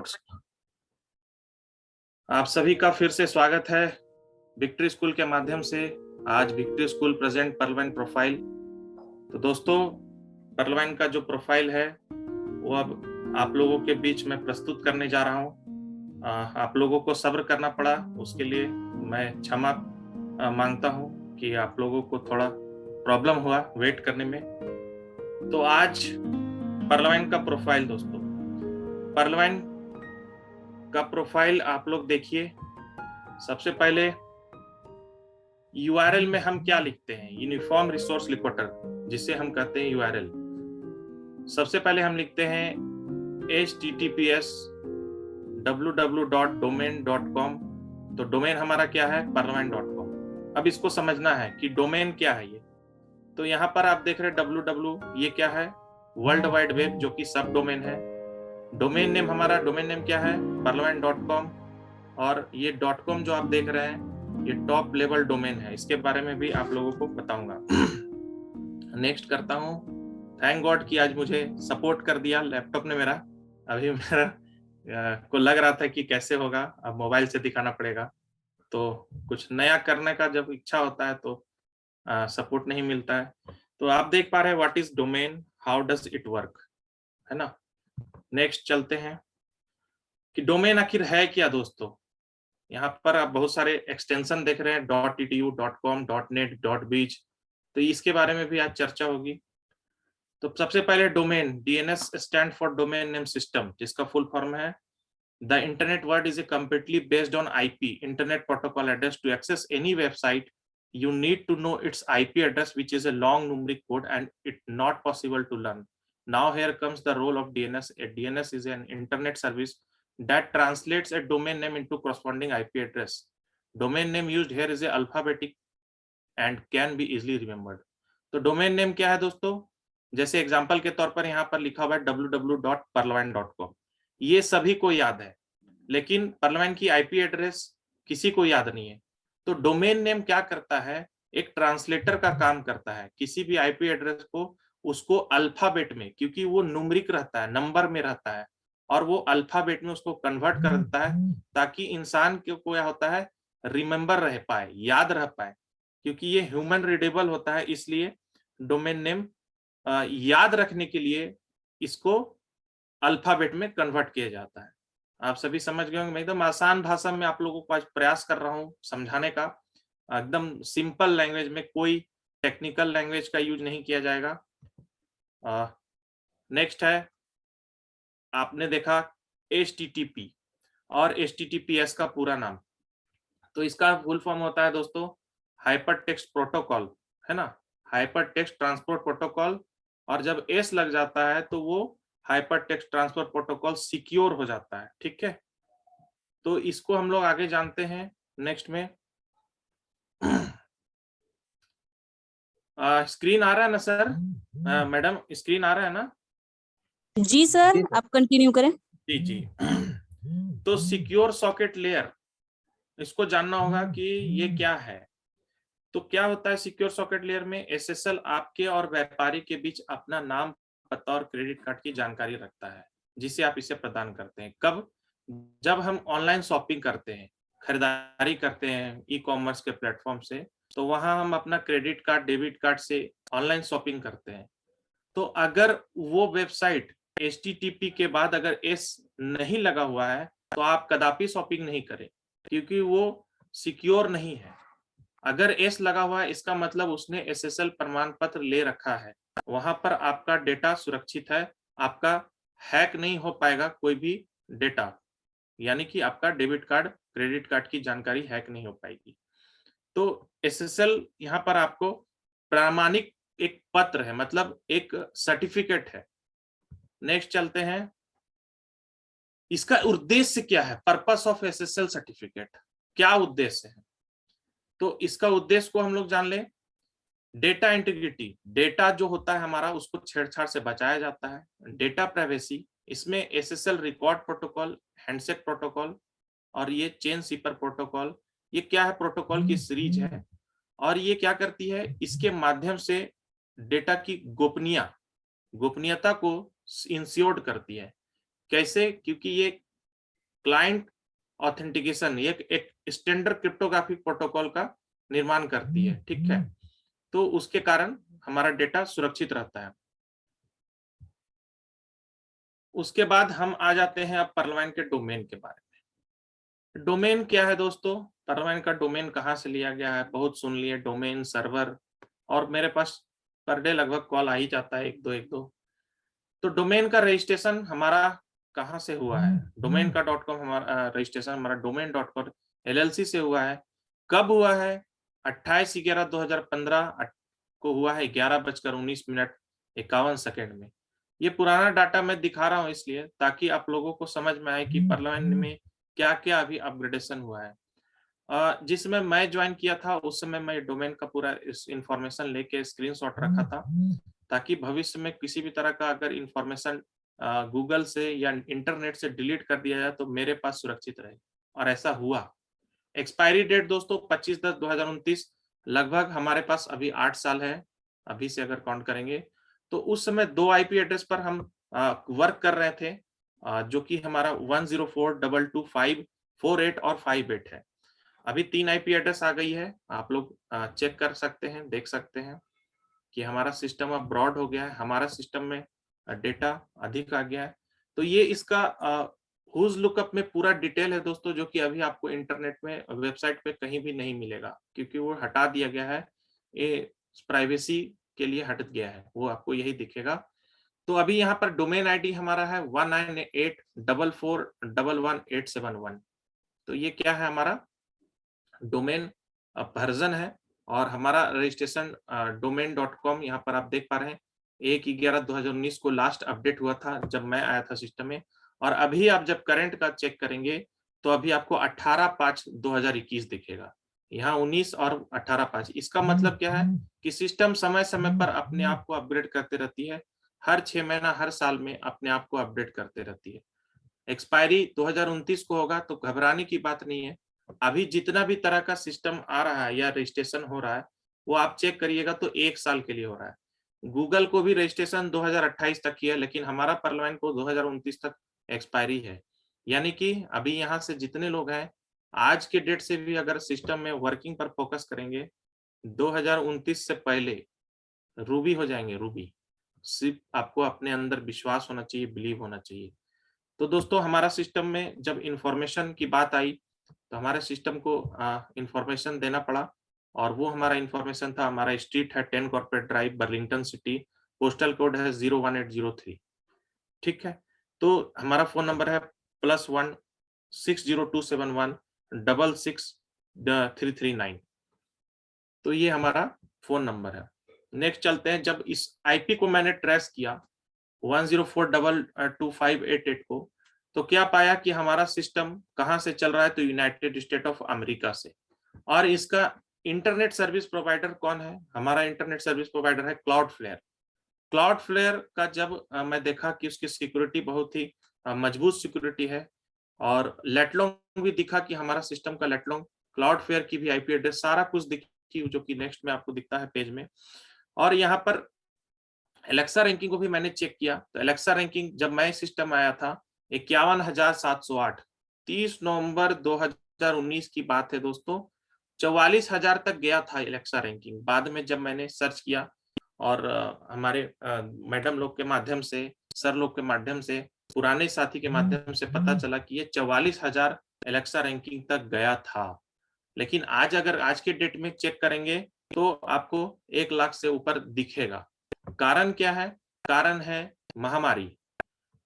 Notes. आप सभी का फिर से स्वागत है विक्ट्री स्कूल के माध्यम से। आज विक्ट्री स्कूल प्रेजेंट पर्लवैन प्रोफाइल। तो दोस्तों, पर्लवैन का जो प्रोफाइल है वो अब आप लोगों के बीच में प्रस्तुत करने जा रहा हूँ। आप लोगों को सब्र करना पड़ा, उसके लिए मैं क्षमा मांगता हूँ कि आप लोगों को थोड़ा प्रॉब्लम हुआ वेट करने में। तो आज पर्लवैन का प्रोफाइल, दोस्तों, पर्लवैन का प्रोफाइल आप लोग देखिए। सबसे पहले यूआरएल में हम क्या लिखते हैं? यूनिफॉर्म रिसोर्स लिक्विटर, जिसे हम कहते हैं यूआरएल। सबसे पहले हम लिखते हैं https www.domain.com। तो डोमेन हमारा क्या है? parliament.com। अब इसको समझना है कि डोमेन क्या है ये। तो यहाँ पर आप देख रहे हैं www, ये क्या है? वर्ल्ड वाइड वेब, जो कि सब डोमेन है। डोमेन नेम हमारा, डोमेन नेम क्या है? parliament.com। और ये .com जो आप देख रहे हैं, ये टॉप लेवल डोमेन है। इसके बारे में भी आप लोगों को बताऊंगा। नेक्स्ट करता हूँ। थैंक गॉड कि आज मुझे सपोर्ट कर दिया लैपटॉप ने मेरा। अभी मेरा को लग रहा था कि कैसे होगा, अब मोबाइल से दिखाना पड़ेगा। तो कुछ नया करने का जब इच्छा होता है तो सपोर्ट नहीं मिलता है। तो आप देख पा रहे हैं what is domain, how does it work, है ना। नेक्स्ट चलते हैं कि डोमेन आखिर है क्या। दोस्तों, यहाँ पर आप बहुत सारे एक्सटेंशन देख रहे हैं, .edu, .com, .net, .biz। तो इसके बारे में भी आज चर्चा होगी। तो सबसे पहले domain, DNS stand for domain name system, जिसका फुल फॉर्म है the internet word is a completely based on IP, internet protocol address. To access any website you need to know its IP address, which is a long numeric code and it not possible to learn. Now here comes the role of DNS. A DNS is an internet service that translates a domain name into corresponding IP address. Domain name used here is a alphabetic and can be easily remembered. तो domain name क्या है दोस्तों? जैसे example के तौर पर यहाँ पर लिखा हुआ है www.parliament.com। ये सभी को याद है, लेकिन पर्लवैन की आईपी एड्रेस किसी को याद नहीं है। तो डोमेन नेम क्या करता है? एक ट्रांसलेटर का काम करता है। किसी भी आईपी एड्रेस को उसको अल्फाबेट में, क्योंकि वो न्यूमेरिक रहता है, नंबर में रहता है, और वो अल्फाबेट में उसको कन्वर्ट कर देता है ताकि इंसान को क्या होता है, रिमेंबर रह पाए, याद रह पाए। क्योंकि ये ह्यूमन रीडेबल होता है, इसलिए डोमेन नेम याद रखने के लिए इसको अल्फाबेट में कन्वर्ट किया जाता है। आप सभी समझ गए होंगे। मैं एकदम आसान भाषा में आप लोगों को आज प्रयास कर रहा हूँ समझाने का, एकदम सिंपल लैंग्वेज में, कोई टेक्निकल लैंग्वेज का यूज नहीं किया जाएगा। नेक्स्ट है, आपने देखा HTTP और HTTPS का पूरा नाम। तो इसका फुल फॉर्म होता है दोस्तों हाइपर टेक्स्ट प्रोटोकॉल, है ना, हाइपर टेक्स्ट ट्रांसपोर्ट प्रोटोकॉल। और जब एस लग जाता है तो वो hyper text transfer protocol secure हो जाता है। ठीक है, तो इसको हम लोग आगे जानते हैं नेक्स्ट में। स्क्रीन आ रहा है ना सर? मैडम, स्क्रीन आ रहा है ना? जी सर, आप कंटिन्यू करें। जी जी। तो सिक्योर सॉकेट लेयर, इसको जानना होगा कि ये क्या है। तो क्या होता है सिक्योर सॉकेट लेयर में? एसएसएल आपके और व्यापारी के बीच अपना नाम, पता और क्रेडिट कार्ड की जानकारी रखता है, जिसे आप इसे प्रदान करते हैं। कब? जब हम ऑनलाइन शॉपिंग करते हैं, खरीदारी करते हैं ई कॉमर्स के प्लेटफॉर्म से, तो वहां हम अपना क्रेडिट कार्ड, डेबिट कार्ड से ऑनलाइन शॉपिंग करते हैं। तो अगर वो वेबसाइट HTTP के बाद अगर एस नहीं लगा हुआ है तो आप कदापि शॉपिंग नहीं करें, क्योंकि वो सिक्योर नहीं है। अगर एस लगा हुआ है, इसका मतलब उसने SSL प्रमाण पत्र ले रखा है, वहां पर आपका डेटा सुरक्षित है, आपका हैक नहीं हो पाएगा कोई भी डेटा, यानी कि आपका डेबिट कार्ड, क्रेडिट कार्ड की जानकारी हैक नहीं हो पाएगी। तो SSL यहाँ पर आपको प्रामाणिक एक पत्र है, मतलब एक सर्टिफिकेट है। नेक्स्ट चलते हैं, इसका उद्देश्य क्या है? पर्पस ऑफ SSL सर्टिफिकेट, क्या उद्देश्य है? तो इसका उद्देश्य को हम लोग जान लें। डेटा इंटीग्रिटी, डेटा जो होता है हमारा, उसको छेड़छाड़ से बचाया जाता है। डेटा प्राइवेसी, इसमें SSL record protocol, handshake protocol और ये चेन सीपर प्रोटोकॉल, ये क्या है? प्रोटोकॉल की सीरीज है। और ये क्या करती है? इसके माध्यम से डेटा की गोपनीयता को इंश्योर्ड करती है। कैसे? क्योंकि ये क्लाइंट ऑथेंटिकेशन, एक स्टैंडर्ड क्रिप्टोग्राफिक प्रोटोकॉल का निर्माण करती है, ठीक है। तो उसके कारण हमारा डेटा सुरक्षित रहता है। उसके बाद हम आ जाते हैं अब परलवाइन के डोमेन के बारे में। डोमेन क्या है दोस्तों? परलवाइन का डोमेन कहाँ से लिया गया है? बहुत सुन लिए डोमेन, सर्वर, और मेरे पास पर डे लगभग कॉल आ ही जाता है, एक दो। तो डोमेन का रजिस्ट्रेशन हमारा कहाँ से हुआ है? डोमेन का .com हमारा रजिस्ट्रेशन हमारा domain.com LLC से हुआ है। कब हुआ है? 28/11/2015 को हुआ है, 11:19:51 में। ये पुराना डाटा मैं दिखा रहा हूँ इसलिए ताकि आप लोगों को समझ में आए कि परलवाइन में क्या-क्या अभी अपग्रेडेशन हुआ है। जिसमें मैं ज्वाइन किया था उस समय मैं डोमेन का पूरा इस इन्फॉर्मेशन लेके स्क्रीनशॉट रखा था, ताकि भविष्य में किसी भी तरह का अगर इन्फॉर्मेशन गूगल से या इंटरनेट से डिलीट कर दिया जाए तो मेरे पास सुरक्षित रहे, और ऐसा हुआ। एक्सपायरी डेट दोस्तों 25/10/2029, लगभग हमारे पास अभी 8 साल है, अभी से अगर काउंट करेंगे तो उस समय 2 आईपी एड्रेस पर हम वर्क कर रहे थे, जो कि हमारा 104.22.5.48 और 58 है। अभी 3 आईपी एड्रेस आ गई है, आप लोग चेक कर सकते हैं, देख सकते हैं कि हमारा सिस्टम अब ब्रॉड हो गया है, हमारा सिस्टम में डेटा अधिक आ गया है। तो ये इसका हुज लुकअप में पूरा डिटेल है दोस्तों, जो कि अभी आपको इंटरनेट में वेबसाइट पे कहीं भी नहीं मिलेगा, क्योंकि वो हटा दिया गया है, ये प्राइवेसी के लिए हट गया है, वो आपको यही दिखेगा। तो अभी यहाँ पर डोमेन आईडी हमारा है 19844111871। तो ये क्या है? हमारा डोमेन वर्जन है, और हमारा रजिस्ट्रेशन domain.com यहाँ पर आप देख पा रहे हैं 1/11/2019 को लास्ट अपडेट हुआ था जब मैं आया था सिस्टम में, और अभी आप जब करंट का चेक करेंगे तो अभी आपको 18/5/2021 दिखेगा। यहाँ 19 और 18/5, इसका मतलब क्या है कि सिस्टम समय समय पर अपने आप को अपग्रेड करते रहती है, हर 6 महीना हर साल में अपने आप को अपडेट करते रहती है। एक्सपायरी 2029 को होगा तो घबराने की बात नहीं है। अभी जितना भी तरह का सिस्टम आ रहा है या रजिस्ट्रेशन हो रहा है, वो आप चेक करिएगा तो 1 साल के लिए हो रहा है। गूगल को भी रजिस्ट्रेशन 2028 तक की है, लेकिन हमारा परलवाइन को 2029 तक एक्सपायरी है। यानी कि अभी यहाँ से जितने लोग हैं, आज के डेट से भी अगर सिस्टम में वर्किंग पर फोकस करेंगे, 2029 से पहले रूबी हो जाएंगे, रूबी। सिर्फ आपको अपने अंदर विश्वास होना चाहिए, बिलीव होना चाहिए। तो दोस्तों हमारा सिस्टम में जब इंफॉर्मेशन की बात आई तो हमारे सिस्टम को इंफॉर्मेशन देना पड़ा, और वो हमारा इंफॉर्मेशन था, हमारा स्ट्रीट है 10 corporate drive, Burlington city, postal code है 01803, ठीक है। तो हमारा फोन नंबर है +1 60271 66339। तो ये हमारा फोन नंबर है। नेक्स्ट चलते हैं, जब इस आईपी को मैंने ट्रेस किया 104.22.5.88 को, तो क्या पाया कि हमारा सिस्टम कहाँ से चल रहा है? तो यूनाइटेड स्टेट ऑफ अमेरिका से। और इसका इंटरनेट सर्विस प्रोवाइडर कौन है? हमारा इंटरनेट सर्विस प्रोवाइडर है क्लाउडफ्लेयर। क्लाउडफ्लेयर का जब मैं देखा कि उसकी सिक्योरिटी बहुत ही मजबूत सिक्योरिटी है, और लेटलोंग भी दिखा कि हमारा सिस्टम का लेटलोंग, क्लाउडफ्लेयर की भी आईपी एड्रेस, सारा कुछ दिखी, जो कि नेक्स्ट में आपको दिखता है पेज में। और यहाँ पर एलेक्सा रैंकिंग को भी मैंने चेक किया, तो एलेक्सा रैंकिंग जब मैं सिस्टम आया था 51,708, 30 नवंबर 2019 की बात है दोस्तों, 44,000 तक गया था एलेक्सा रैंकिंग। बाद में जब मैंने सर्च किया और हमारे मैडम लोग के माध्यम से, सर लोग के माध्यम से, पुराने साथी के माध्यम से पता चला कि ये 44,000 एलेक्सा रैंकिंग तक गया था। लेकिन अगर आज के डेट में चेक करेंगे तो आपको 1 लाख से ऊपर दिखेगा। कारण क्या है? कारण है महामारी।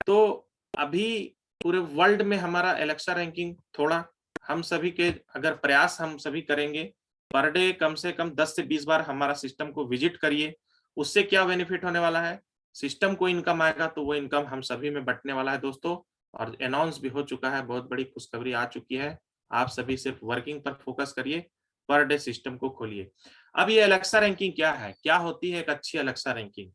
तो अभी पूरे वर्ल्ड में हमारा एलेक्सा रैंकिंग थोड़ा, हम सभी के अगर प्रयास हम सभी करेंगे, पर डे कम से कम 10 से 20 बार हमारा सिस्टम को विजिट करिए। उससे क्या बेनिफिट होने वाला है? सिस्टम को इनकम आएगा, तो वो इनकम हम सभी में बंटने वाला है दोस्तों, और अनाउंस भी हो चुका है, बहुत बड़ी खुशखबरी आ चुकी है। आप सभी सिर्फ वर्किंग पर फोकस करिए, पर डे सिस्टम को खोलिए। अब ये एलेक्सा रैंकिंग क्या है? क्या होती है एक अच्छी एलेक्सा रैंकिंग?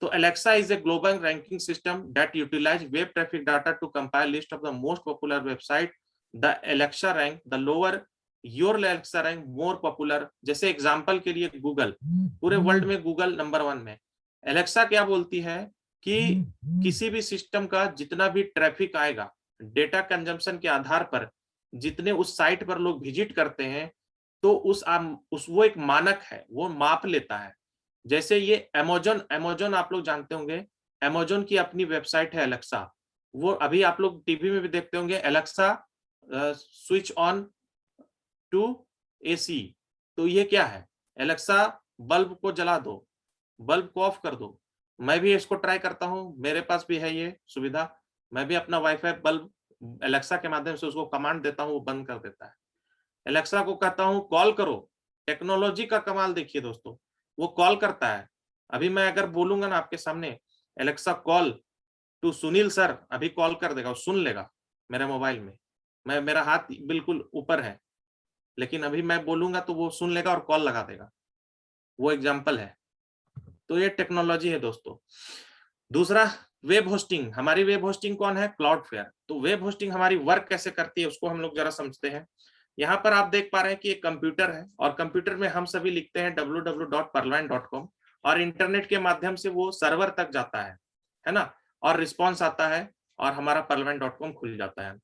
तो Alexa is a global ranking system that utilize web traffic data to compile list of the most popular website. The Alexa rank, the lower your Alexa rank, more popular. जैसे example के लिए Google, पूरे world में Google number 1 में। Alexa क्या बोलती है कि किसी भी सिस्टम का जितना भी ट्रैफिक आएगा, डेटा कंजम्पशन के आधार पर जितने उस साइट पर लोग विजिट करते हैं, तो उस वो एक मानक है, वो माप लेता है। जैसे ये अमेज़न आप लोग जानते होंगे, अमेज़न की अपनी वेबसाइट है एलेक्सा। वो अभी आप लोग टीवी में भी देखते होंगे, Alexa switch on to AC. तो ये क्या है? एलेक्सा बल्ब को जला दो, बल्ब को ऑफ कर दो। मैं भी इसको ट्राई करता हूँ, मेरे पास भी है ये सुविधा। मैं भी अपना वाईफाई बल्ब एलेक्सा के माध्यम से उसको कमांड देता हूँ, वो बंद कर देता है। एलेक्सा को कहता हूँ कॉल करो। टेक्नोलॉजी का कमाल देखिए दोस्तों, वो कॉल करता है। अभी मैं अगर बोलूंगा ना आपके सामने, Alexa call to Sunil sir, अभी कॉल कर देगा, वो सुन लेगा मेरे मोबाइल में। मेरा हाथ बिल्कुल ऊपर है, लेकिन अभी मैं बोलूंगा तो वो सुन लेगा और कॉल लगा देगा। वो एग्जाम्पल है। तो ये टेक्नोलॉजी है दोस्तों। दूसरा, वेब होस्टिंग। हमारी वेब होस्टिंग कौन है? क्लाउडफ्लेयर। तो वेब होस्टिंग हमारी वर्क कैसे करती है उसको हम लोग जरा समझते हैं। यहाँ पर आप देख पा रहे हैं कि एक कंप्यूटर है, और कंप्यूटर में हम सभी लिखते हैं www.perlvine.com, और इंटरनेट के माध्यम से वो सर्वर तक जाता है ना, और रिस्पॉन्स आता है और हमारा perlvine.com खुल जाता है।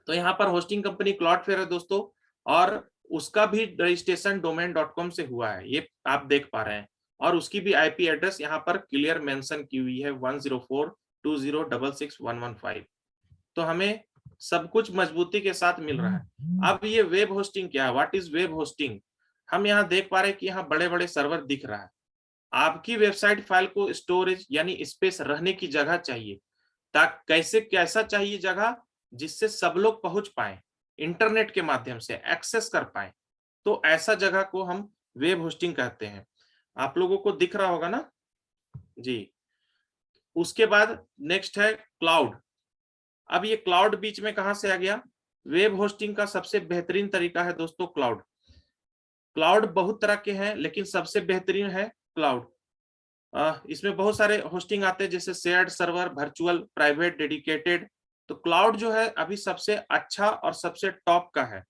तो यहाँ पर होस्टिंग कंपनी क्लाउडफ्लेयर है दोस्तों, और उसका भी रजिस्ट्रेशन domain.com से हुआ है, ये आप देख पा रहे हैं। और उसकी भी आईपी एड्रेस यहाँ पर क्लियर मेंशन की हुई है 104.20.66.115। तो हमें सब कुछ मजबूती के साथ मिल रहा है। अब ये वेब होस्टिंग क्या है? What is web hosting? हम यहाँ देख पा रहे हैं कि यहाँ बड़े बड़े सर्वर दिख रहा है। आपकी वेबसाइट फाइल को स्टोरेज यानी स्पेस रहने की जगह चाहिए। कैसा चाहिए जगह? जिससे सब लोग पहुंच पाए, इंटरनेट के माध्यम से एक्सेस कर पाए। तो ऐसा जगह को हम वेब होस्टिंग कहते हैं। आप लोगों को दिख रहा होगा ना जी। उसके बाद नेक्स्ट है क्लाउड। अब ये क्लाउड बीच में कहां से आ गया? वेब होस्टिंग का सबसे बेहतरीन तरीका है दोस्तों क्लाउड। क्लाउड बहुत तरह के हैं, लेकिन सबसे बेहतरीन है क्लाउड। इसमें बहुत सारे होस्टिंग आते हैं, जैसे shared server, virtual, private, dedicated. तो क्लाउड जो है अभी सबसे अच्छा और सबसे टॉप का है।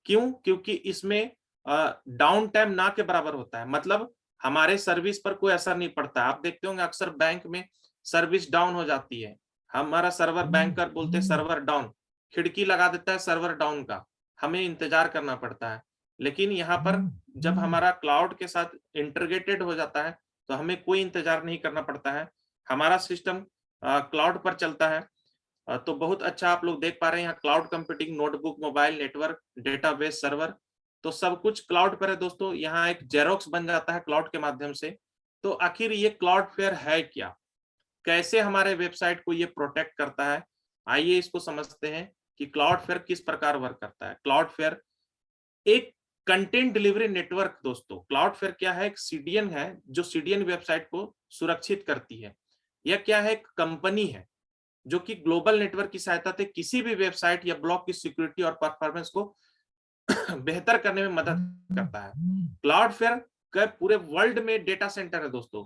क्यों? क्योंकि इसमें डाउन टाइम ना के बराबर होता है, मतलब हमारे सर्विस पर कोई असर नहीं पड़ता। आप देखते होंगे अक्सर बैंक में सर्विस डाउन हो जाती है, हमारा सर्वर, बैंकर बोलते हैं सर्वर डाउन, खिड़की लगा देता है सर्वर डाउन का, हमें इंतजार करना पड़ता है। लेकिन यहाँ पर जब हमारा क्लाउड के साथ इंटीग्रेटेड हो जाता है, तो हमें कोई इंतजार नहीं करना पड़ता है, हमारा सिस्टम क्लाउड पर चलता है। तो बहुत अच्छा आप लोग देख पा रहे हैं यहाँ cloud computing, notebook, mobile network, database, server, तो सब कुछ क्लाउड पर है दोस्तों। यहाँ एक जेरोक्स बन जाता है क्लाउड के माध्यम से। तो आखिर ये क्लाउडफ्लेयर है क्या? कैसे हमारे वेबसाइट को ये प्रोटेक्ट करता है? आइए इसको समझते हैं कि क्लाउडफ्लेयर किस प्रकार वर्क करता है। क्लाउडफ्लेयर एक कंटेंट डिलीवरी नेटवर्क दोस्तों। क्लाउडफ्लेयर क्या है? एक सीडीएन है, जो सीडीएन वेबसाइट को सुरक्षित करती है। यह क्या है? एक कंपनी है जो कि ग्लोबल नेटवर्क की सहायता से किसी भी वेबसाइट या ब्लॉग की सिक्योरिटी और परफॉर्मेंस को बेहतर करने में मदद करता है। क्लाउडफ्लेयर का पूरे वर्ल्ड में डेटा सेंटर है दोस्तों।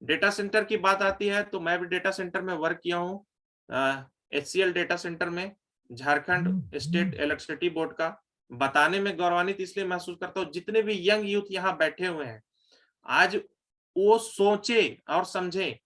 डेटा सेंटर की बात आती है तो मैं भी डेटा सेंटर में वर्क किया हूँ, HCL डेटा सेंटर में, झारखंड स्टेट इलेक्ट्रिसिटी बोर्ड का। बताने में गौरवान्वित इसलिए महसूस करता हूँ, जितने भी यंग यूथ यहाँ बैठे हुए हैं, आज वो सोचे और समझे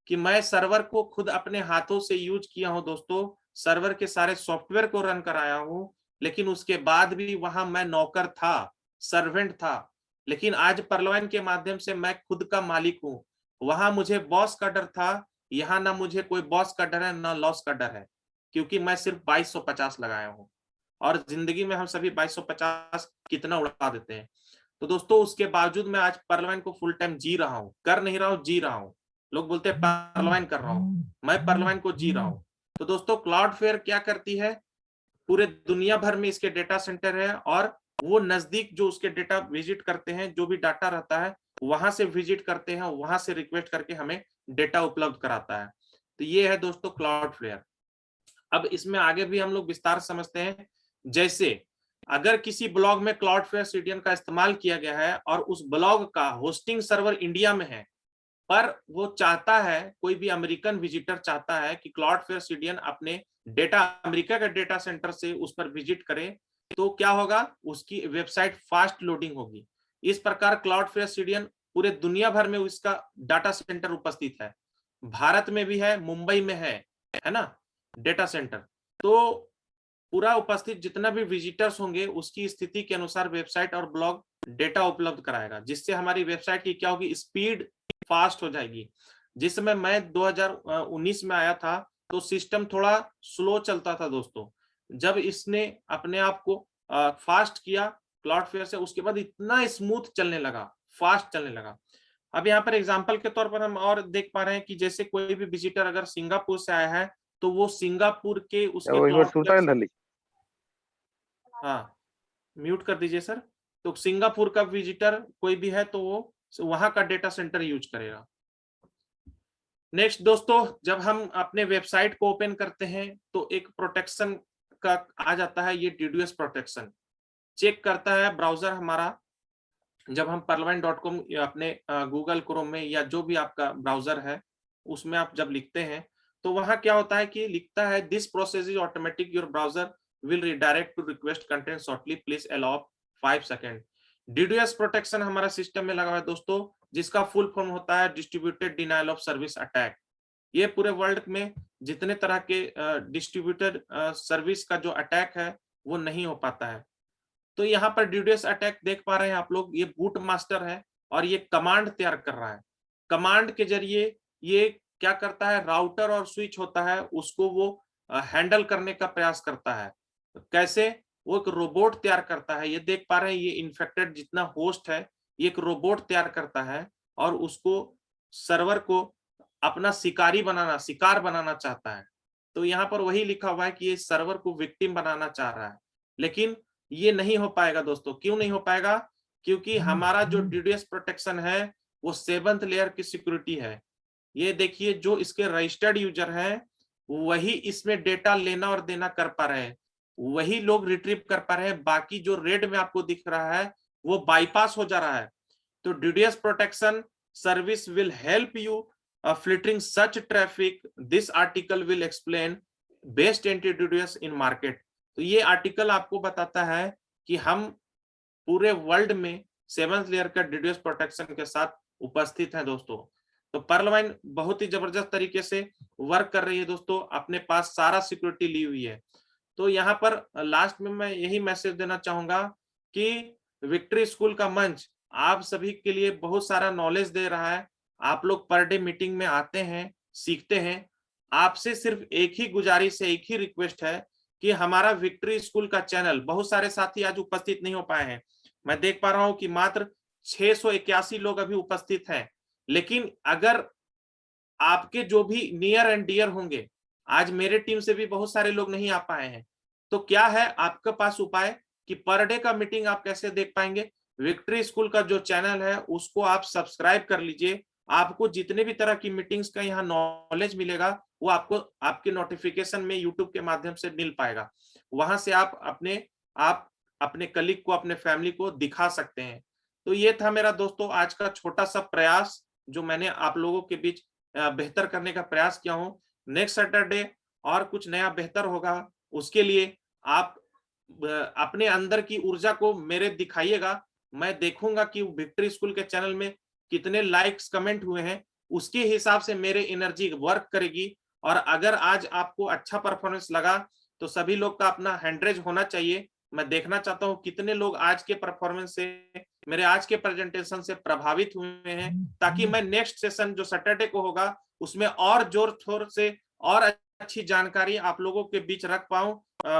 कि मैं सर्वर को खुद अपने हाथों से यूज किया हूं दोस्तों, सर्वर के सारे सॉफ्टवेयर को रन कराया हूं, लेकिन उसके बाद भी वहां मैं नौकर था, सर्वेंट था। लेकिन आज परलवाइन के माध्यम से मैं खुद का मालिक हूं। वहां मुझे बॉस का डर था, यहाँ ना मुझे कोई बॉस का डर है ना लॉस का डर है, क्योंकि मैं सिर्फ 2250 लगाया हूँ। और जिंदगी में हम सभी 2250 कितना उड़ा देते हैं। तो दोस्तों उसके बावजूद मैं आज परलवाइन को फुल टाइम जी रहा हूँ, कर नहीं रहा हूँ, जी रहा हूँ। लोग बोलते हैं परलवाइन कर रहा हूँ, मैं परलवाइन को जी रहा हूँ। तो दोस्तों क्लाउडफ्लेयर क्या करती है? पूरे दुनिया भर में इसके डेटा सेंटर है, और वो नजदीक जो उसके डेटा विजिट करते हैं, जो भी डाटा रहता है वहां से विजिट करते हैं, वहां से रिक्वेस्ट करके हमें डेटा उपलब्ध कराता है। तो ये है दोस्तों क्लाउडफ्लेयर। अब इसमें आगे भी हम लोग विस्तार समझते हैं। जैसे अगर किसी ब्लॉग में क्लाउडफ्लेयर सीडीएन का इस्तेमाल किया गया है और उस ब्लॉग का होस्टिंग सर्वर इंडिया में है, पर वो चाहता है, कोई भी अमेरिकन विजिटर चाहता है कि क्लाउडफ्लेयर सीडीएन अपने डेटा अमेरिका के डेटा सेंटर से उस पर विजिट करे, तो क्या होगा? उसकी वेबसाइट फास्ट लोडिंग होगी। इस प्रकार क्लाउडफ्लेयर सीडीएन पूरे दुनिया भर में उसका डाटा सेंटर उपस्थित है। भारत में भी है, मुंबई में है ना डेटा सेंटर। तो पूरा उपस्थित जितना भी विजिटर्स होंगे उसकी स्थिति के अनुसार वेबसाइट और ब्लॉग डेटा उपलब्ध कराएगा, जिससे हमारी वेबसाइट की क्या होगी, स्पीड फास्ट हो जाएगी। जिस समय मैं 2019 में आया था तो सिस्टम थोड़ा स्लो चलता था दोस्तों। जब इसने अपने आप को फास्ट किया क्लाउडफ्लेयर से, उसके बाद इतना स्मूथ चलने लगा, फास्ट चलने लगा। अब यहाँ पर एग्जांपल के तौर पर हम और देख पा रहे हैं कि जैसे कोई भी विजिटर अगर सिंगापुर से आया है तो वो सिंगापुर के उसके क्लाउडफ्लेयर से, हाँ म्यूट कर दीजिए सर। तो सिंगापुर का विजिटर कोई भी है तो वो वहां का डेटा सेंटर यूज करेगा। नेक्स्ट दोस्तों, जब हम अपने वेबसाइट को ओपन करते हैं तो एक प्रोटेक्शन का आ जाता है, ये DDoS प्रोटेक्शन चेक करता है ब्राउजर हमारा। जब हम parliament.com या अपने गूगल क्रोम में या जो भी आपका ब्राउजर है उसमें आप जब लिखते हैं तो वहां क्या होता है कि लिखता है this process is automatic, your browser will redirect to request content shortly, please allow 5 second. DDoS protection हमारा सिस्टम में लगा हुआ है दोस्तों, जिसका फुल फॉर्म होता है distributed denial of service attack. ये पूरे वर्ल्ड में जितने तरह के डिस्ट्रीब्यूटेड सर्विस का जो अटैक है वो नहीं हो पाता है। तो यहाँ पर DDoS अटैक देख पा रहे हैं आप लोग, ये बूट मास्टर है और ये कमांड तैयार कर रहा है। कमांड के जरिए ये क्या करता है, राउटर और स्विच होता है उसको वो हैंडल करने का प्रयास करता है। कैसे, वो एक रोबोट तैयार करता है। ये देख पा रहे हैं, ये इन्फेक्टेड जितना होस्ट है ये एक रोबोट तैयार करता है और उसको सर्वर को अपना शिकार बनाना चाहता है। तो यहाँ पर वही लिखा हुआ है कि ये सर्वर को विक्टिम बनाना चाह रहा है, लेकिन ये नहीं हो पाएगा दोस्तों। क्यों नहीं हो पाएगा? क्योंकि हमारा जो DDoS प्रोटेक्शन है वो 7th लेयर की सिक्योरिटी है। ये देखिए, जो इसके रजिस्टर्ड यूजर हैं वही इसमें डेटा लेना और देना कर पा रहे हैं, वही लोग रिट्रीव कर पा रहे हैं। बाकी जो रेड में आपको दिख रहा है वो बाईपास हो जा रहा है। तो DDoS protection service will help you filtering such traffic. This article will explain best anti-DDoS in market. तो ये आर्टिकल आपको बताता है कि हम पूरे वर्ल्ड में 7th लेयर का DDoS प्रोटेक्शन के साथ उपस्थित हैं दोस्तों। तो पर्लवाइन बहुत ही जबरदस्त तरीके से वर्क कर रही है दोस्तों, अपने पास सारा सिक्योरिटी ली हुई है। तो यहाँ पर लास्ट में मैं यही मैसेज देना चाहूंगा कि विक्ट्री स्कूल का मंच आप सभी के लिए बहुत सारा नॉलेज दे रहा है। आप लोग पर डे मीटिंग में आते हैं, सीखते हैं। आपसे सिर्फ एक ही गुजारिश है, एक ही रिक्वेस्ट है कि हमारा विक्ट्री स्कूल का चैनल, बहुत सारे साथी आज उपस्थित नहीं हो पाए हैं, मैं देख पा रहा हूं कि मात्र 681 लोग अभी उपस्थित हैं। लेकिन अगर आपके जो भी नियर एंड डियर होंगे, आज मेरे टीम से भी बहुत सारे लोग नहीं आ पाए हैं, तो क्या है आपके पास उपाय कि पर डे का मीटिंग आप कैसे देख पाएंगे? विक्ट्री स्कूल का जो चैनल है उसको आप सब्सक्राइब कर लीजिए। आपको जितने भी तरह की मीटिंग्स का यहाँ नॉलेज मिलेगा वो आपको आपके नोटिफिकेशन में यूट्यूब के माध्यम से मिल पाएगा। वहां से आप अपने कलीग को, अपने फैमिली को दिखा सकते हैं। तो ये था मेरा दोस्तों आज का छोटा सा प्रयास जो मैंने आप लोगों के बीच बेहतर करने का प्रयास किया हूँ। नेक्स्ट सैटरडे और कुछ नया बेहतर होगा, उसके लिए आप अपने अंदर की ऊर्जा को मेरे दिखाइएगा। मैं देखूंगा कि विक्ट्री स्कूल के चैनल में कितने लाइक्स कमेंट हुए हैं, उसके हिसाब से मेरे एनर्जी वर्क करेगी। और अगर आज आपको अच्छा परफॉर्मेंस लगा तो सभी लोग का अपना हैंड होना चाहिए। मैं देखना चाहता हूं कितने लोग आज के परफॉर्मेंस से, मेरे आज के प्रेजेंटेशन से प्रभावित हुए हैं, ताकि मैं नेक्स्ट सेशन जो सैटरडे को होगा उसमें और जोर शोर से और अच्छी जानकारी आप लोगों के बीच रख पाऊं।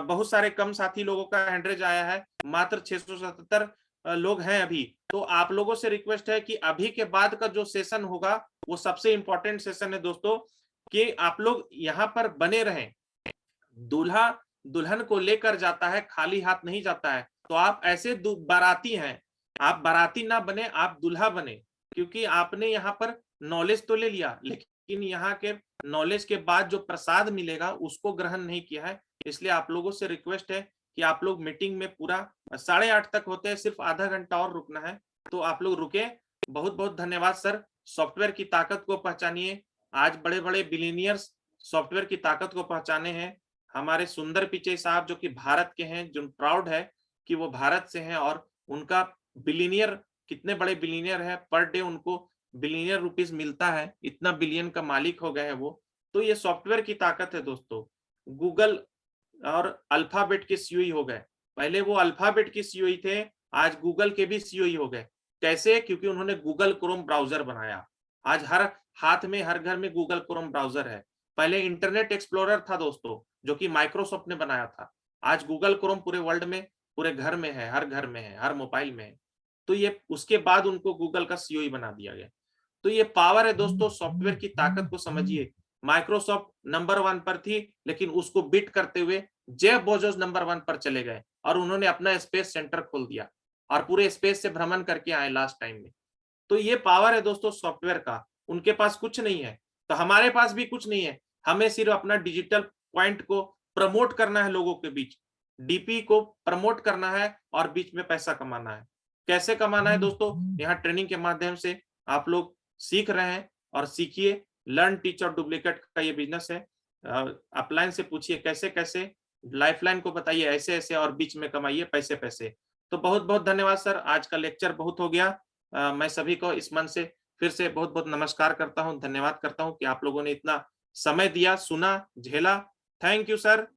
बहुत सारे कम साथी लोगों का हैंड आया है, मात्र 677 लोग हैं अभी। तो आप लोगों से रिक्वेस्ट है कि अभी के बाद का जो सेशन होगा वो सबसे इंपॉर्टेंट सेशन है दोस्तों, कि आप लोग यहाँ पर बने रहें। दूल्हा दुल्हन को लेकर जाता है, खाली हाथ नहीं जाता है। तो आप ऐसे बाराती हैं, आप बाराती ना बने, आप दूल्हा बने, क्योंकि आपने यहाँ पर नॉलेज तो ले लिया लेकिन यहाँ के नॉलेज के बाद जो प्रसाद मिलेगा उसको ग्रहण नहीं किया है। इसलिए आप लोगों से रिक्वेस्ट है कि आप लोग मीटिंग में पूरा 8:30 तक होते हैं, सिर्फ आधा घंटा और रुकना है, तो आप लोग रुके। बहुत बहुत धन्यवाद सर। सॉफ्टवेयर की ताकत को पहचानिए। आज बड़े बड़े बिलियनियर्स सॉफ्टवेयर की ताकत को पहचाने हैं। हमारे सुंदर पिचई साहब जो कि भारत के हैं, जो प्राउड है कि वो भारत से हैं, और उनका बिलियनियर, कितने बड़े बिलियनियर है, पर डे उनको बिलियनियर रुपीस मिलता है, इतना बिलियन का मालिक हो गए हैं वो। तो ये सॉफ्टवेयर की ताकत है दोस्तों। गूगल और अल्फाबेट के सीईओ हो गए। पहले वो अल्फाबेट के सीईओ थे, आज गूगल के भी सीईओ हो गए। कैसे? क्योंकि उन्होंने गूगल क्रोम ब्राउजर बनाया। आज हर हाथ में, हर घर में गूगल क्रोम ब्राउजर है। पहले इंटरनेट एक्सप्लोरर था दोस्तों, जो कि माइक्रोसॉफ्ट ने बनाया था। आज गूगल क्रोम पूरे वर्ल्ड में, पूरे घर में है, हर घर में है, हर मोबाइल में है। तो ये उसके बाद उनको गूगल का सीईओ बना दिया गया। तो ये पावर है दोस्तों, सॉफ्टवेयर की ताकत को समझिए। माइक्रोसॉफ्ट नंबर 1 पर थी, लेकिन उसको बीट करते हुए जेफ बेजोस नंबर 1 पर चले गए और उन्होंने अपना स्पेस सेंटर खोल दिया और पूरे स्पेस से भ्रमण करके आए लास्ट टाइम में। तो ये पावर है दोस्तों सॉफ्टवेयर का। उनके पास कुछ नहीं है, तो हमारे पास भी कुछ नहीं है। हमें सिर्फ अपना डिजिटल पॉइंट को प्रमोट करना है लोगों के बीच, डीपी को प्रमोट करना है और बीच में पैसा कमाना है। कैसे कमाना है दोस्तों? यहाँ ट्रेनिंग के माध्यम से आप लोग सीख रहे हैं और सीखिए। लर्न टीच और डुप्लीकेट का ये बिजनेस है। अपलाइन से पूछिए कैसे कैसे, लाइफलाइन को बताइए ऐसे ऐसे, और बीच में कमाइए पैसे पैसे। तो बहुत बहुत धन्यवाद सर, आज का लेक्चर बहुत हो गया। मैं सभी को इस मन से फिर से बहुत बहुत नमस्कार करता हूँ, धन्यवाद करता हूँ कि आप लोगों ने इतना समय दिया, सुना, झेला। Thank you sir.